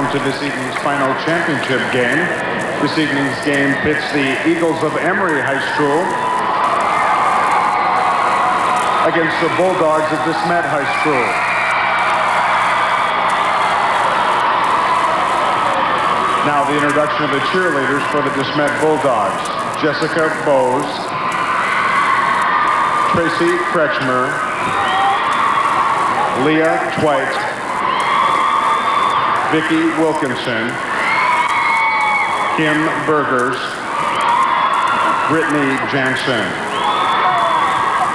welcome to this evening's final championship game. This evening's game pits the Eagles of Emery High School against the Bulldogs of DeSmet High School. Now the introduction of the cheerleaders for the DeSmet Bulldogs. Jessica Bowes, Tracy Kretschmer, Leah Twite, Vicki Wilkinson, Kim Burgers, Brittany Jansen.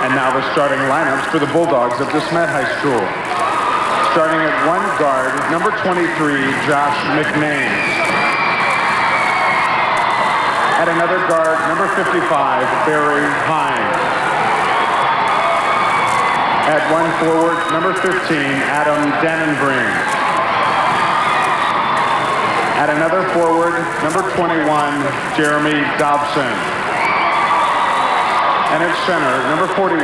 And now the starting lineups for the Bulldogs of DeSmet High School. Starting at one guard, number 23, Josh McNames. At another guard, number 55, Barry Hine. At one forward, number 15, Adam Dannenbring. At another forward, number 21, Jeremy Dobson. And at center, number 41,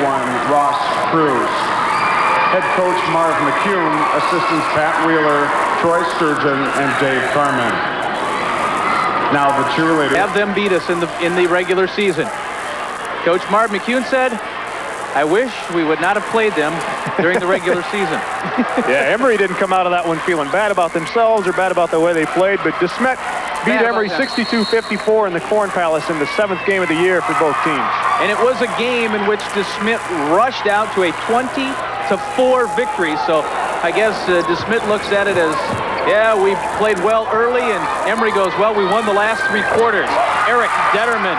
Ross Cruz. Head coach Marv McCune, assistants Pat Wheeler, Troy Sturgeon, and Dave Carmen. Now the cheerleaders have them beat us in the regular season. Coach Marv McCune said, I wish we would not have played them during the regular season. Yeah, Emery didn't come out of that one feeling bad about themselves or bad about the way they played, but DeSmet beat Emery 62-54 in the Corn Palace in the 7th game of the year for both teams. And it was a game in which DeSmet rushed out to a 20-4 victory. So I guess DeSmet looks at it as, yeah, we played well early, and Emery goes, well, we won the last 3 quarters. Eric Detterman.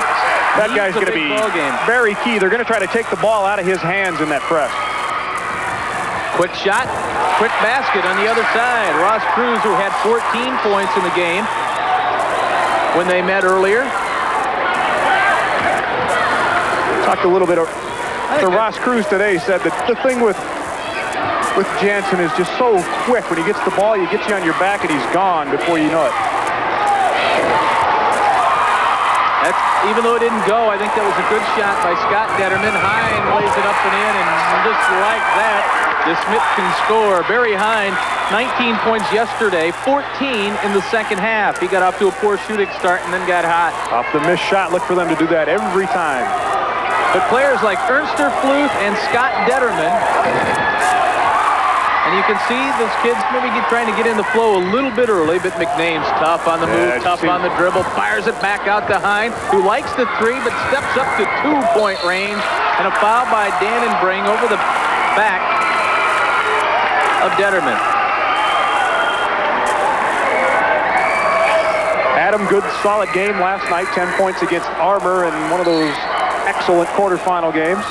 That guy's going to be very key. They're going to try to take the ball out of his hands in that press. Quick shot, quick basket on the other side. Ross Cruz, who had 14 points in the game when they met earlier. Talked a little bit to Ross Cruz today. Said that the thing with Jansen is just so quick. When he gets the ball, he gets you on your back and he's gone before you know it. Even though it didn't go, I think that was a good shot by Scott Detterman. Hine lays it up and in, and just like that, DeSmet can score. Barry Hine, 19 points yesterday, 14 in the second half. He got off to a poor shooting start and then got hot. Off the missed shot, look for them to do that every time. But players like Ernster Fluth and Scott Detterman, and you can see those kids maybe trying to get in the flow a little bit early, but McName's tough on the move, tough on the dribble, fires it back out to Hine, who likes the 3, but steps up to 2-point range, and a foul by Dannenbring over the back of Detterman. Adam, good solid game last night, 10 points against Arbor in one of those excellent quarterfinal games.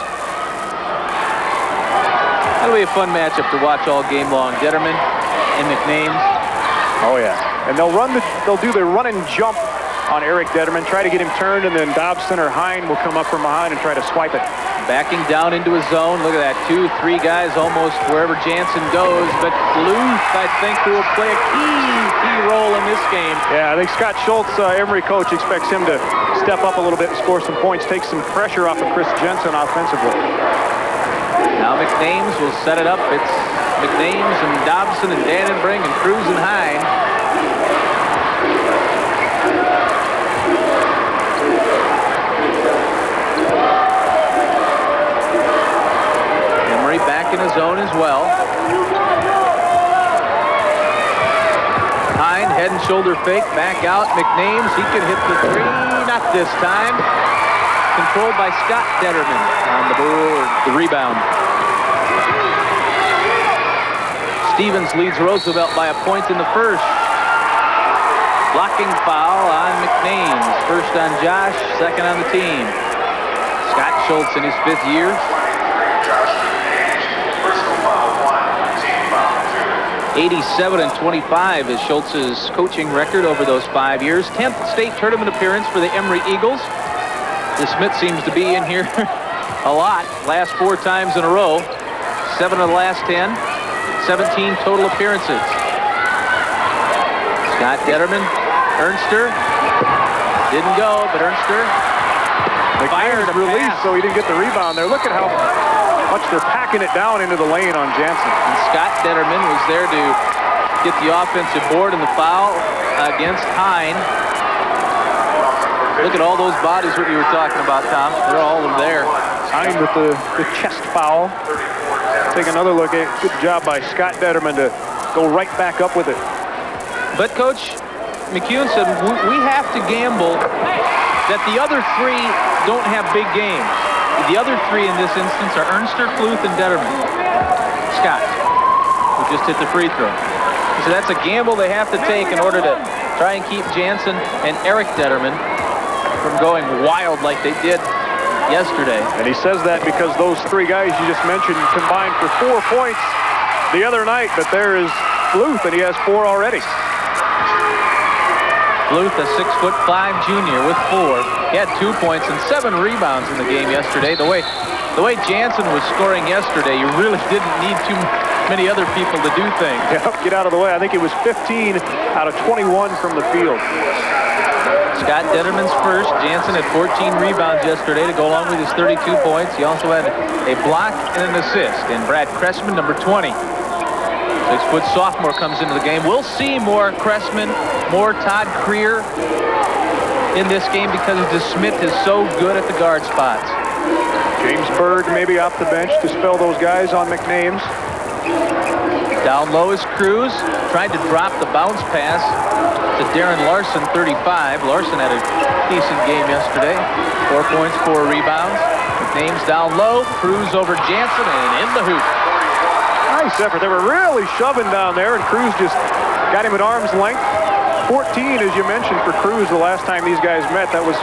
That'll be a fun matchup to watch all game long. Detterman and McNames. Oh yeah, and they'll do the run and jump on Eric Detterman, try to get him turned, and then Dobson or Hine will come up from behind and try to swipe it. Backing down into his zone. Look at that, 2-3 guys almost wherever Jansen goes, but Luth, I think, will play a key role in this game. Yeah, I think Scott Schultz, Emery coach, expects him to step up a little bit and score some points, take some pressure off of Chris Jensen offensively. Now McNames will set it up. It's McNames and Dobson and Dannenbring and Cruz and Hine. Emery back in his zone as well. Hine, head and shoulder fake, back out. McNames, he can hit the 3. Not this time. Controlled by Scott Detterman on the board, the rebound. Stevens leads Roosevelt by a point in the first. Blocking foul on McNames. First on Josh, second on the team. Scott Schultz in his 5th year. Personal foul 1, team foul 2. 87-25 is Schultz's coaching record over those 5 years. 10th state tournament appearance for the Emery Eagles. DeSmet seems to be in here a lot. Last 4 times in a row. 7 of the last 10. 17 total appearances. Scott Detterman, Ernster. Didn't go, but Ernster fired a release, pass. so he didn't get the rebound there. Look at how much they're packing it down into the lane on Jansen. And Scott Detterman was there to get the offensive board and the foul against Hine. Look at all those bodies, what you were talking about, Tom. They're all of them there. Hine with the chest foul. Take another look at good job by Scott Detterman to go right back up with it. But Coach McCune said we have to gamble that the other three don't have big games. The other three in this instance are Ernster, Fluth, and Detterman. Scott, who just hit the free throw. So that's a gamble they have to take in order to try and keep Jansen and Eric Detterman from going wild like they did yesterday. And he says that because those three guys you just mentioned combined for 4 points the other night, but there is Fluth, and he has 4 already. Fluth, a 6'5" junior with 4. He had 2 points and 7 rebounds in the game yesterday. The way Jansen was scoring yesterday, you really didn't need too many other people to do things. Yep, get out of the way. I think it was 15 out of 21 from the field. Scott Detterman's first. Jansen had 14 rebounds yesterday to go along with his 32 points. He also had a block and an assist. And Brad Cressman, number 20. 6-foot sophomore comes into the game. We'll see more Cressman, more Todd Creer in this game because DeSmet is so good at the guard spots. James Berg maybe off the bench to spell those guys on McNames. Down low is Cruz. Tried to drop the bounce pass to Darren Larson, 35. Larson had a decent game yesterday. 4 points, 4 rebounds. McNames down low. Cruz over Jansen and in the hoop. Nice effort. They were really shoving down there, and Cruz just got him at arm's length. 14, as you mentioned, for Cruz the last time these guys met. That was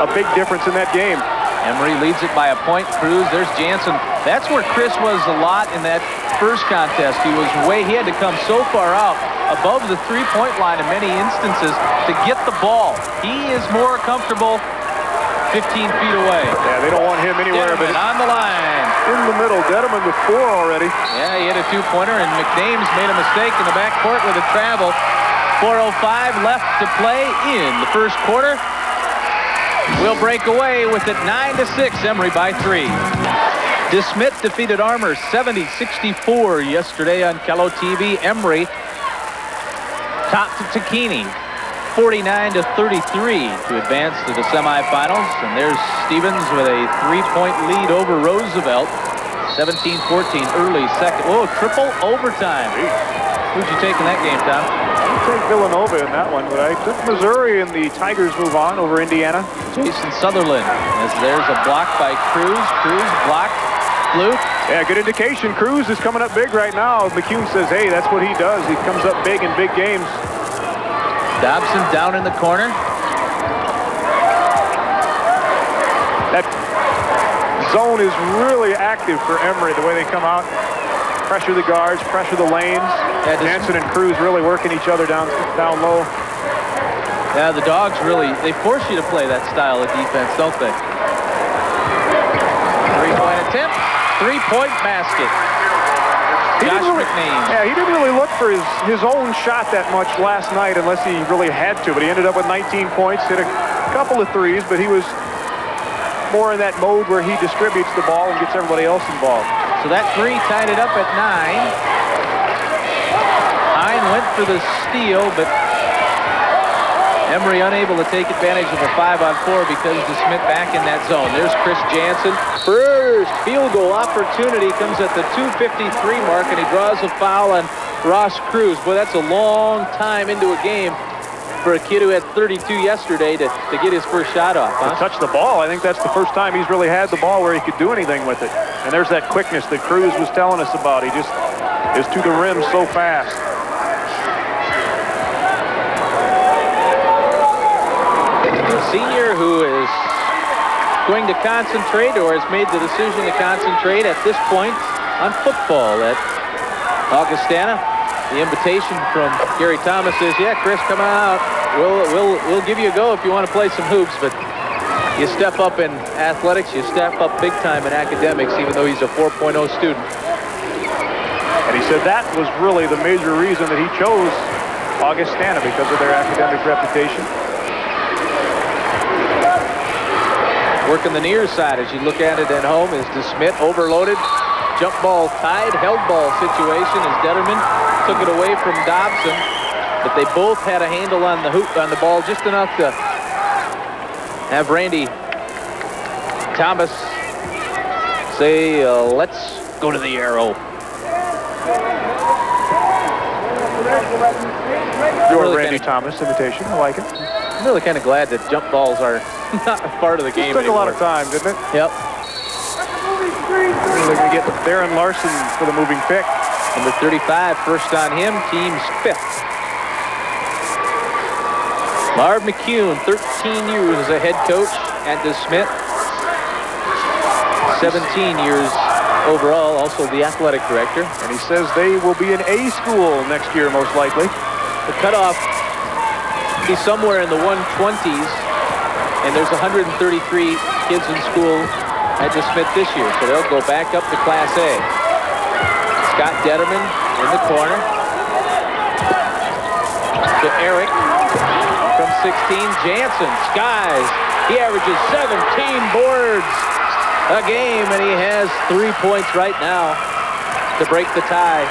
a big difference in that game. Emery leads it by a point. Cruz, there's Jansen. That's where Chris was a lot in that first contest. He had to come so far out above the three-point line in many instances to get the ball. He is more comfortable 15 feet away. Yeah, they don't want him anywhere but on the line. In the middle. Detterman with 4 already. Yeah, he hit a 2-pointer, and McNames made a mistake in the backcourt with a travel. 4:05 left to play in the first quarter. We'll break away with it 9-6. Emery by 3. DeSmet defeated Armour 70-64 yesterday on Kello TV. Emery topped Takini 49-33 to advance to the semifinals. And there's Stevens with a 3-point lead over Roosevelt. 17-14 early second. Whoa, triple overtime. Who'd you take in that game, Tom? I take Villanova in that one, but I took Missouri, and the Tigers move on over Indiana. Jason Sutherland, as there's a block by Cruz. Cruz blocked. Fluke. Yeah, good indication. Cruz is coming up big right now. McCune says, hey, that's what he does. He comes up big in big games. Dobson down in the corner. That zone is really active for Emery, the way they come out. Pressure the guards, pressure the lanes. Yeah, Jansen and Cruz really working each other down low. Yeah, the Dogs really, they force you to play that style of defense, don't they? 3-point attempt, 3-point basket. McNames. Yeah, he didn't really look for his own shot that much last night unless he really had to, but he ended up with 19 points, hit a couple of threes, but he was more in that mode where he distributes the ball and gets everybody else involved. So that 3 tied it up at 9. Hine went for the steal, but Emery unable to take advantage of a 5-on-4 because DeSmet back in that zone. There's Chris Jansen. First field goal opportunity comes at the 2:53 mark, and he draws a foul on Ross Cruz. Boy, that's a long time into a game for a kid who had 32 yesterday to get his first shot off. To touch the ball, I think that's the first time he's really had the ball where he could do anything with it. And there's that quickness that Cruz was telling us about. He just is to the rim so fast. A senior who is going to concentrate, or has made the decision to concentrate at this point on football at Augustana. The invitation from Gary Thomas is, yeah, Chris, come on out. We'll give you a go if you want to play some hoops, but you step up in athletics, you step up big time in academics, even though he's a 4.0 student. And he said that was really the major reason that he chose Augustana, because of their academic reputation. Working the near side as you look at it at home is DeSmet overloaded. Jump ball tied, held ball situation is Detterman. took it away from Dobson, but they both had a handle on the hoop, on the ball, just enough to have Randy Thomas say, let's go to the arrow. Your Really Randy Thomas imitation. I like it. I'm really kind of glad that jump balls are not a part of the game Took anymore. a lot of time, didn't it? Yep. They're going to get Darren Larson for the moving pick. Number 35, first on him, team's 5th. Marv McCune, 13 years as a head coach at DeSmet. 17 years overall, also the athletic director. And he says they will be an A school next year, most likely. The cutoff be somewhere in the 120s, and there's 133 kids in school at DeSmet this year, so they'll go back up to Class A. Scott Detterman in the corner to Eric from 16. Jansen skies. He averages 17 boards a game, and he has 3 points right now to break the tie.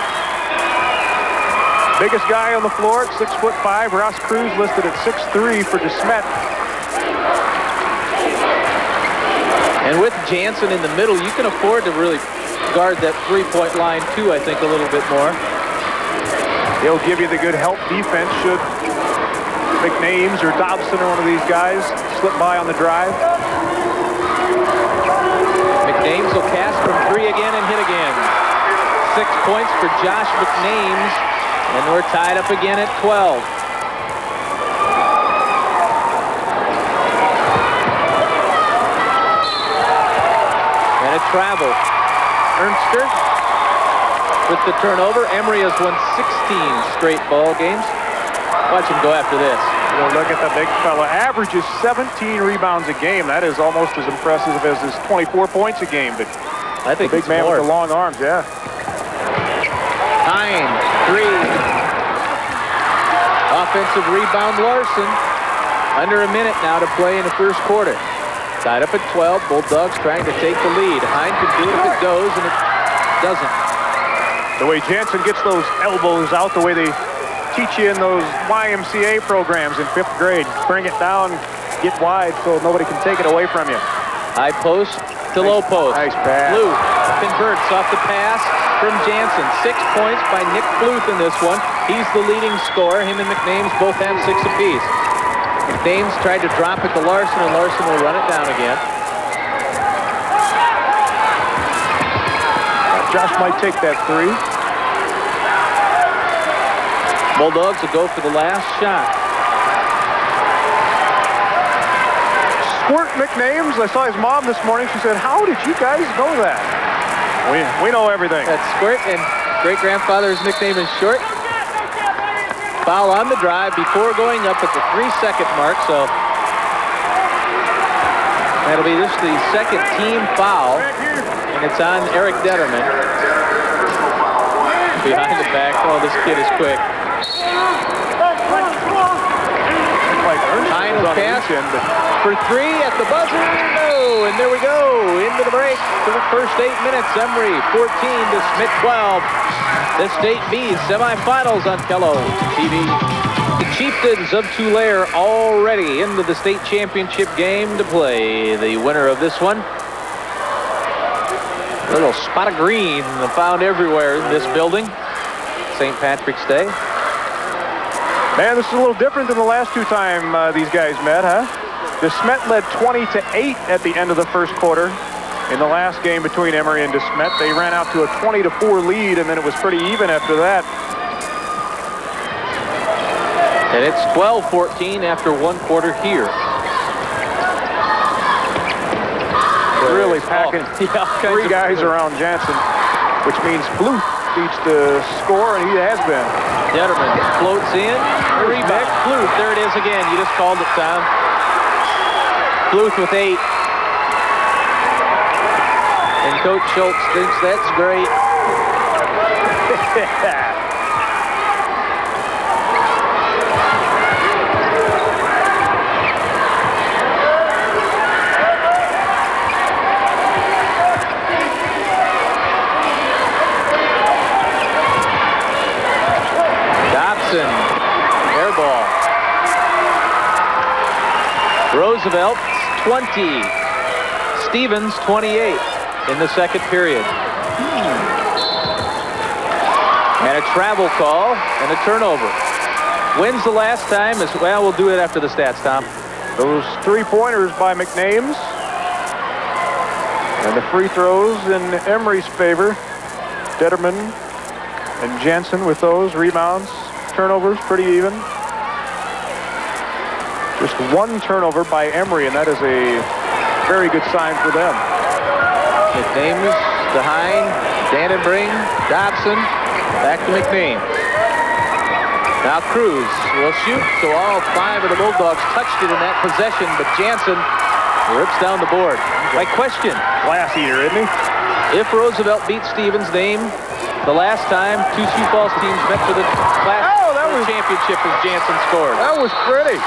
Biggest guy on the floor at 6'5". Ross Cruz listed at 6'3" for DeSmet. And with Jansen in the middle, you can afford to really guard that three-point line too, I think, a little bit more. He'll give you the good help defense should McNames or Dobson or one of these guys slip by on the drive. McNames will cast from 3 again and hit again. 6 points for Josh McNames, and we're tied up again at 12. And a travel. Ernster with the turnover. Emery has won 16 straight ball games. Watch him go after this. Well, look at the big fella. Averages 17 rebounds a game. That is almost as impressive as his 24 points a game. But I think the big man more. with the long arms, yeah. Hine, 3. Offensive rebound, Larson. Under a minute now to play in the first quarter. Tied up at 12. Bulldogs trying to take the lead. Hine can do it if it goes, and it doesn't. The way Jansen gets those elbows out, the way they teach you in those YMCA programs in 5th grade. Bring it down, get wide so nobody can take it away from you. High post to low post. Nice pass. Bluth converts off the pass from Jansen. 6 points by Nick Bluth in this one. He's the leading scorer. Him and McNames both have 6 apiece. McNames tried to drop it to Larson, and Larson will run it down again. Josh might take that 3. Bulldogs will go for the last shot. Squirt McNames. I saw his mom this morning. She said, how did you guys know that? We know everything. That's Squirt, and great-grandfather's nickname is Short. Foul on the drive before going up at the 3-second mark, so that'll be just the second team foul, and it's on Eric Detterman. Behind the back. Oh, this kid is quick. Hine will pass for 3 at the buzzer. No, and there we go. Into the break for the first 8 minutes. Emery 14 to Smith 12. The State Bees semifinals on Kello TV. The Chieftains of Tulare already into the state championship game to play. The winner of this one. A little spot of green found everywhere in this building. St. Patrick's Day. Man, this is a little different than the last 2 times these guys met, huh? DeSmet led 20-8 at the end of the first quarter. In the last game between Emery and DeSmet, they ran out to a 20-4 lead, and then it was pretty even after that. And it's 12-14 after 1 quarter here. Really packing 3 guys around Jansen, which means Bluth needs to score, and he has been. Detterman floats in. Rebound. Bluth. There it is again. You just called it, Tom. Bluth with 8. And Coach Schultz thinks that's great. Roosevelt 20. Stevens 28 in the second period. And a travel call and a turnover. When's the last time? Well, we'll do it after the stats, Tom. Those 3-pointers by McNames. And the free throws in Emery's favor. Detterman and Jensen with those rebounds. Turnovers pretty even. Just one turnover by Emery, and that is a very good sign for them. McNames to Hine, Dannenbring, Dobson, back to McNames. Now Cruz will shoot, so all 5 of the Bulldogs touched it in that possession, but Jansen rips down the board. My question. Glass eater, isn't he? If Roosevelt beat Stevens, name the last time 2 Sioux Falls teams met for the Class championship as Jansen scored. That was pretty.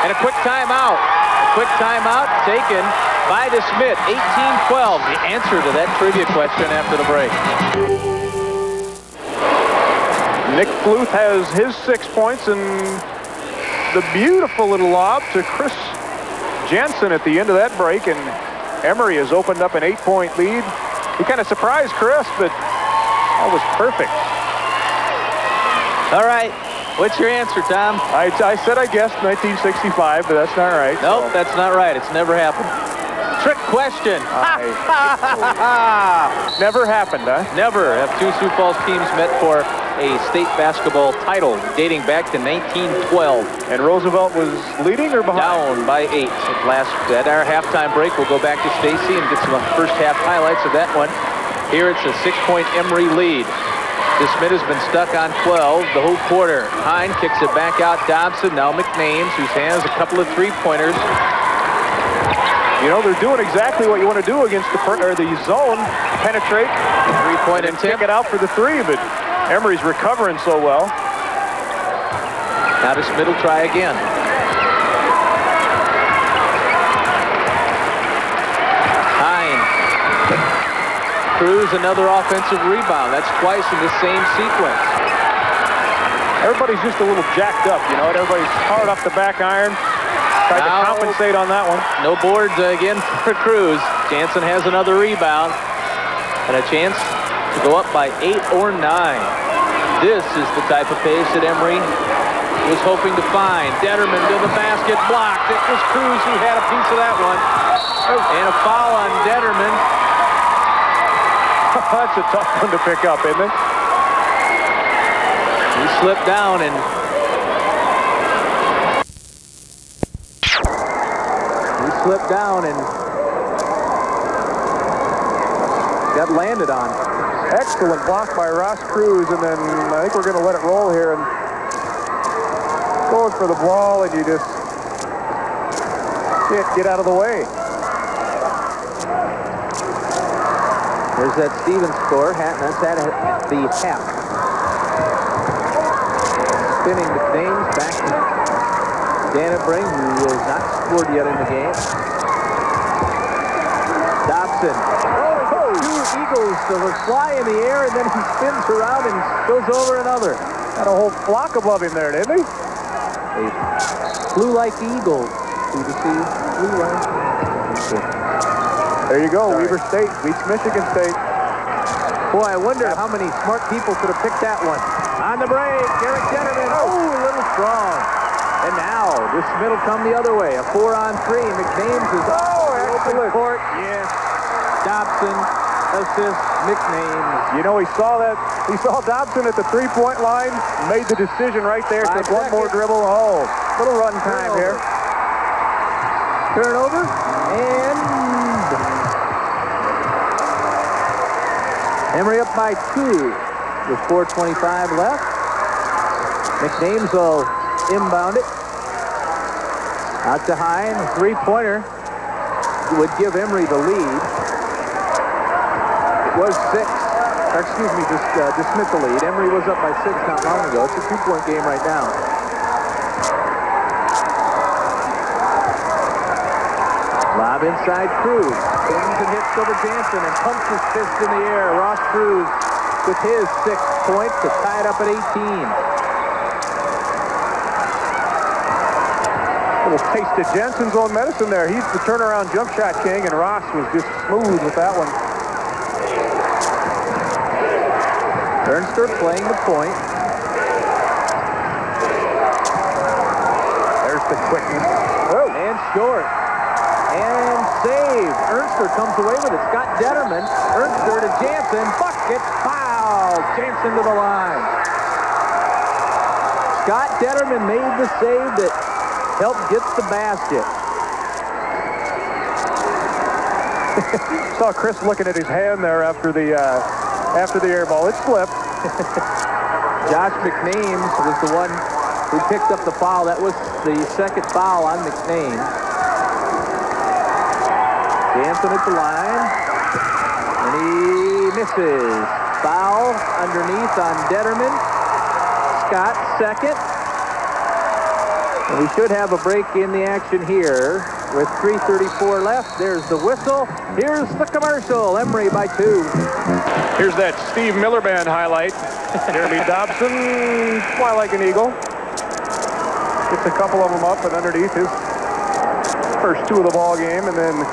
And a quick timeout. A quick timeout taken by DeSmet. 18-12. The answer to that trivia question after the break. Nick Fluth has his 6 points, and the beautiful little lob to Chris Jensen at the end of that break, and Emery has opened up an 8-point lead. He kind of surprised Chris, but that was perfect. All right. What's your answer, Tom? I said I guessed 1965, but that's not right. Nope, that's not right. It's never happened. Trick question. Never happened, huh? Never have 2 Sioux Falls teams met for a state basketball title dating back to 1912. And Roosevelt was leading or behind? Down by 8 at our halftime break. We'll go back to Stacy and get some first half highlights of that one. Here it's a 6-point Emery lead. DeSmet has been stuck on 12 the whole quarter. Hine kicks it back out. Dobson, now McNames, whose has a couple of 3-pointers. You know, they're doing exactly what you want to do against the zone. Penetrate. 3-point and kick it out for the 3, but Emery's recovering so well. Now DeSmet will try again. Hine. Cruz, another offensive rebound. That's twice in the same sequence. Everybody's just a little jacked up, you know. Everybody's hard off the back iron. Tried to compensate on that one. No boards again for Cruz. Jansen has another rebound and a chance to go up by 8 or 9. This is the type of pace that Emery was hoping to find. Detterman to the basket, blocked. It was Cruz who had a piece of that one. And a foul on Detterman. That's a tough one to pick up, isn't it? He slipped down and got landed on. Excellent block by Ross Cruz, and then I think we're going to let it roll here and going for the ball, and you just can't get out of the way. There's that Stevens score. That's at the half. Spinning McNames back to Dannenbring, who has not scored yet in the game. Dobson. Two Eagles fly in the air, and then he spins around and goes over another. Got a whole flock above him there, didn't he? A flew like eagle. See the sea, flew like. There you go. Sorry. Weber State beats Michigan State. Boy, I wonder how many smart people could have picked that one. On the break, Derek Detterman. Oh, a little strong. And now, this middle come the other way. A 4-on-3. McNames is open court. Yes. Dobson assists McNames. You know, he saw that. He saw Dobson at the 3-point line. Made the decision right there. Took one more dribble. Oh, little run time here. Turnover. And Emery up by 2 with 4:25 left. McNames will inbound it. Out to Hine. 3-pointer would give Emery the lead. It was 6. Or excuse me, just DeSmet the lead. Emery was up by 6 not long ago. It's a 2-point game right now. Lob inside Cruz. Spins and hits over Jansen and pumps his fist in the air. Ross Cruz with his 6 points to tie it up at 18. little taste of Jensen's own medicine there. He's the turnaround jump shot king, and Ross was just smooth with that one. Ernster playing the point. There's the quickness. Oh, and short. And save. Ernster comes away with it. Scott Detterman. Ernster to Jansen. Bucket foul. Jansen to the line. Scott Detterman made the save that helped get the basket. Saw Chris looking at his hand there after the air ball. It slipped. Josh McNames was the one who picked up the foul. That was the second foul on McNames. Jansen at the line. And he misses. Foul underneath on Detterman. Scott second. And we should have a break in the action here with 3:34 left. There's the whistle. Here's the commercial. Emery by 2. Here's that Steve Miller Band highlight. Jeremy Dobson, fly like an eagle. Gets a couple of them up and underneath his first 2 of the ball game. And then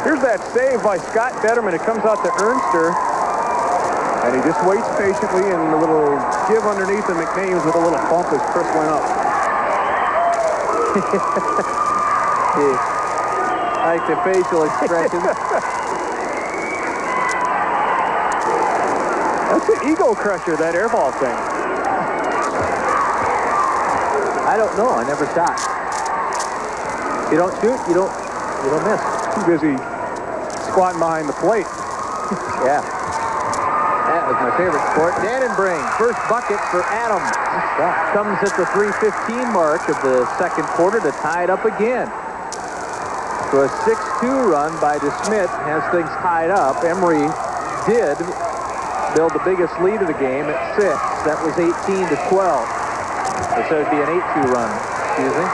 here's that save by Scott Detterman. It comes out to Ernster. And he just waits patiently, and a little give underneath the McNames with a little bump as Chris went up. I like the facial expression. That's an ego crusher, that air ball thing. I don't know. I never shot. You don't shoot, you don't miss. Too busy squatting behind the plate. Yeah. That was my favorite sport. Dannenbring, first bucket for Adams. Comes at the 3:15 mark of the second quarter to tie it up again. So a 6-2 run by DeSmet has things tied up. Emery did build the biggest lead of the game at 6. That was 18-12. So it would be an 8-2 run. Excuse me.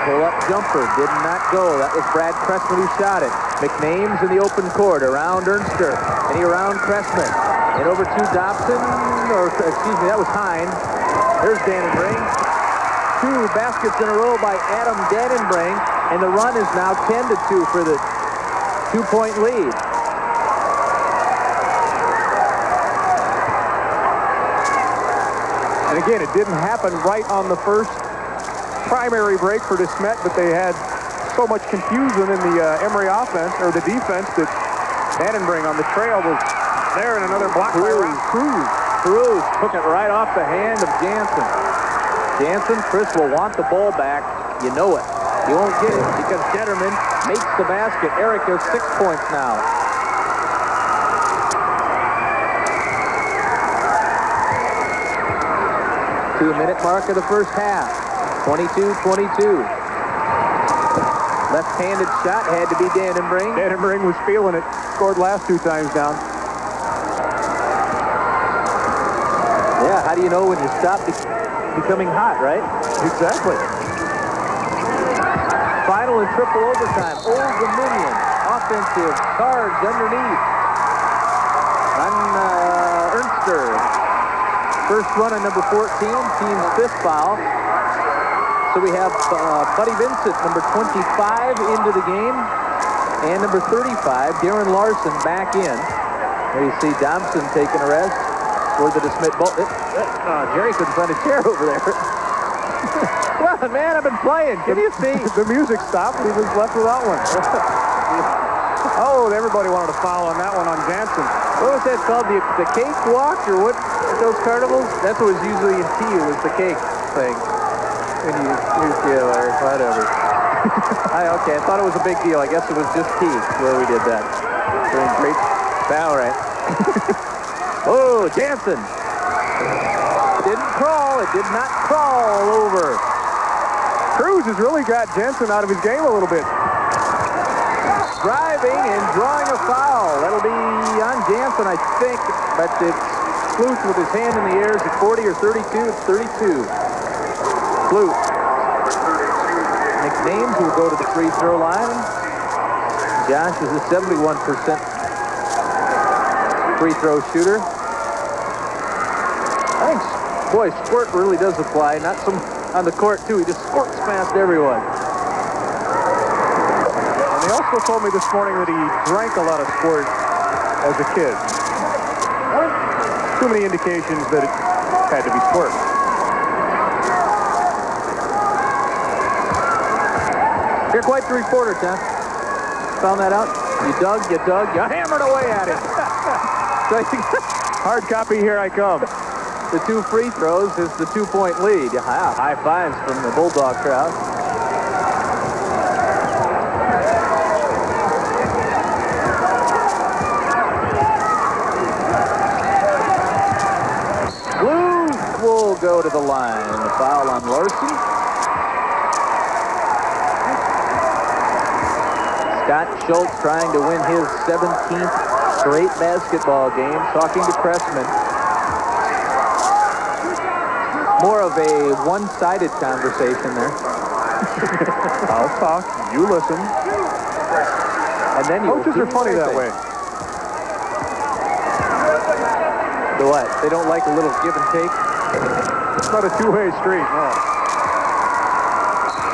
Pull-up jumper did not go. That was Brad Cressman who shot it. McNames in the open court around Ernster. And he around Cressman. And over to Dobson, or excuse me, that was Hine. There's Dannenbring. 2 baskets in a row by Adam Dannenbring. And the run is now 10-2 for the 2-point lead. And again, it didn't happen right on the first primary break for DeSmet, but they had so much confusion in the Emery offense, or the defense, that Dannenbring on the trail was there, and another block by Cruz took it right off the hand of Jansen. Jansen, Chris will want the ball back. You know it. He won't get it because Detterman makes the basket. Eric has 6 points now. Two-minute mark of the first half. 22-22. Left-handed shot had to be Dannenbring. Dannenbring was feeling it. Scored last 2 times down. Yeah, how do you know when you stop becoming hot, right? Exactly. Final and triple overtime. Old Dominion. Offensive cards underneath. On Ernster. First run on number 14. Team's 5th foul. So we have Buddy Vincent, number 25, into the game. And number 35, Darren Larson, back in. There you see Thompson taking a rest for the DeSmet ball. Jerry couldn't find a chair over there. Come on, man, I've been playing. Can you see? The music stopped. He was left without one. Oh, everybody wanted to foul on that one on Jansen. What was that called? The cake walk, or what? Those carnivals? That's what was usually in tea, was the cake thing. When you or whatever. Okay, I thought it was a big deal. I guess it was just tea where we did that. Doing great. All right. Oh, Jansen. Didn't crawl. It did not crawl over. Cruz has really got Jansen out of his game a little bit. Driving and drawing a foul. That'll be on Jansen, I think, but it's Flute with his hand in the air. Is it 40 or 32? It's 32. Flute. McNames will go to the free throw line. Josh is a 71% free throw shooter. I think, boy, squirt really does apply. Not so on the court, too. He just squirts past everyone. And they also told me this morning that he drank a lot of squirt as a kid. Too many indications that it had to be squirt. You're quite three-quarter, Tom. Found that out? You dug, you hammered away at it. Hard copy, here I come. The 2 free throws is the 2-point lead. High fives from the Bulldog crowd. Blues will go to the line. The foul on Larson. Scott Schultz trying to win his 17th straight basketball game, talking to Cressman. More of a one-sided conversation there. I'll talk, you listen. And then you coaches are funny that way. The what? They don't like a little give and take? It's not a two-way street, no.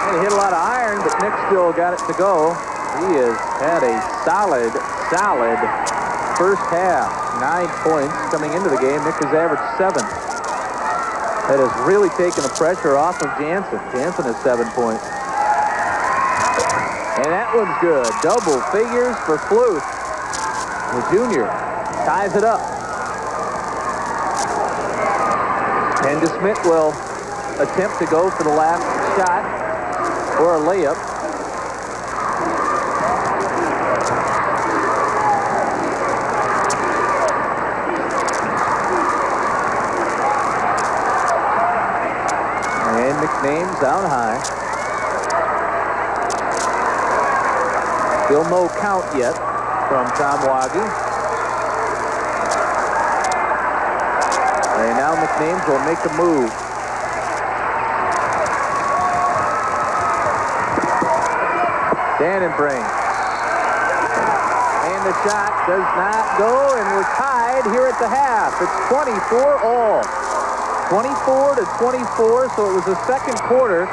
And he hit a lot of iron, but Nick still got it to go. He has had a solid first half. 9 points coming into the game. Nick has averaged 7. That has really taken the pressure off of Jansen. Jansen has 7 points. And that one's good. Double figures for Fluth. The junior ties it up. And DeSmet will attempt to go for the last shot or a layup. McName's down high. Still no count yet from Tom Waggy. And now McName's will make a move. Dannenbrink. And the shot does not go, and we're tied here at the half. It's 24 all. 24 to 24, so it was the second quarter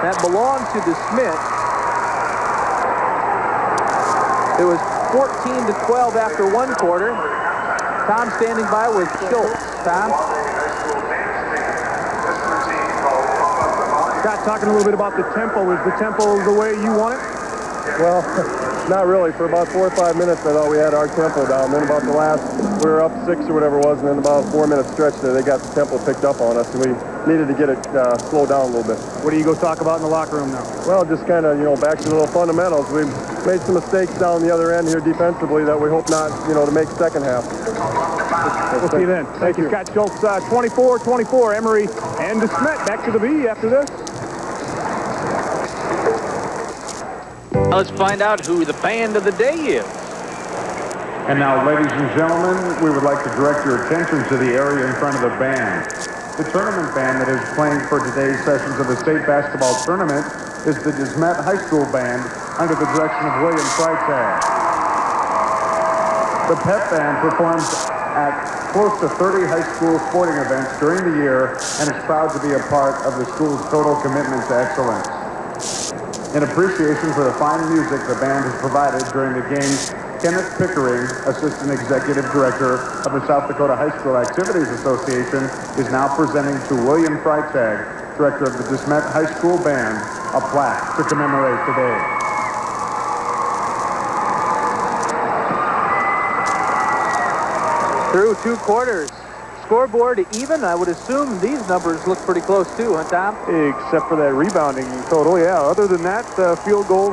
that belonged to DeSmet. It was 14 to 12 after one quarter. Tom standing by with Schultz. Tom? Scott, talking a little bit about the tempo. Is the tempo the way you want it? Well, not really. For about 4 or 5 minutes, I thought we had our tempo down. Then about the last, we were up 6 or whatever it was, and then about a 4-minute stretch there, they got the tempo picked up on us, and we needed to get it slowed down a little bit. What do you go talk about in the locker room now? Well, just kind of, back to the little fundamentals. We've made some mistakes down the other end here defensively that we hope not, to make second half. We'll see you then. Thank you, Scott Schultz. 24-24, Emery and DeSmet back to the V after this. Let's find out who the band of the day is. And now, ladies and gentlemen, we would like to direct your attention to the area in front of the band. The tournament band that is playing for today's sessions of the state basketball tournament is the DeSmet High School Band under the direction of William Freitag. The pep band performs at close to 30 high school sporting events during the year and is proud to be a part of the school's total commitment to excellence. In appreciation for the fine music the band has provided during the games, Kenneth Pickering, Assistant Executive Director of the South Dakota High School Activities Association, is now presenting to William Freitag, Director of the DeSmet High School Band, a plaque to commemorate today. Through 2 quarters. Scoreboard even. I would assume these numbers look pretty close too, huh, Tom? Except for that rebounding total, yeah. Other than that, field goals.